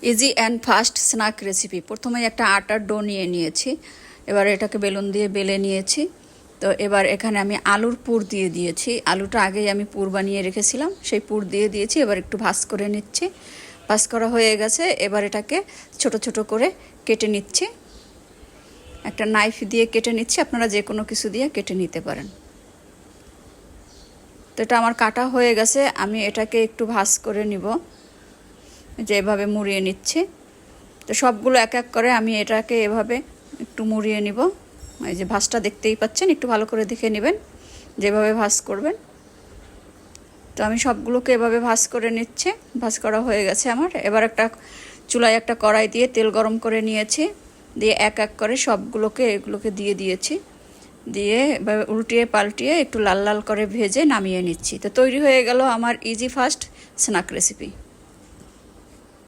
Easy and fast snack recipe. প্রথমে একটা আটার ডো নিয়ে নিয়েছি, এবার এটাকে বেলুন দিয়ে বেলে নিয়েছি। তো এবার এখানে আমি আলুর পুর দিয়ে দিয়েছি। আলুটা আগেই আমি পুর বানিয়ে রেখেছিলাম, সেই পুর দিয়ে দিয়েছি। এবার একটু ভাজ করে নিচ্ছি। ভাজ করা হয়ে গেছে, এবার এটাকে ছোট ছোট করে কেটে নিচ্ছি। একটা নাইফ দিয়ে কেটে নিচ্ছি, আপনারা যে কোনো কিছু দিয়ে কেটে নিতে পারেন। তো এটা আমার কাটা হয়ে গেছে, আমি এটাকে একটু ভাজ করে নিব, যে এভাবে মুড়িয়ে নিচ্ছি। তো সবগুলো এক এক করে আমি এটাকে এভাবে একটু মুড়িয়ে নিব। এই যে ভাজটা দেখতেই পাচ্ছেন, একটু ভালো করে দেখে নেবেন যেভাবে ভাজ করবেন। তো আমি সবগুলোকে এভাবে ভাজ করে নিচ্ছি। ভাজ করা হয়ে গেছে আমার। এবার একটা চুলায় একটা কড়াই দিয়ে তেল গরম করে নিয়েছি, দিয়ে এক এক করে সবগুলোকে এগুলোকে দিয়ে দিয়েছি। দিয়ে এভাবে উল্টিয়ে পাল্টিয়ে একটু লাল লাল করে ভেজে নামিয়ে নিচ্ছি। তো তৈরি হয়ে গেল আমার ইজি ফাস্ট স্ন্যাক রেসিপি।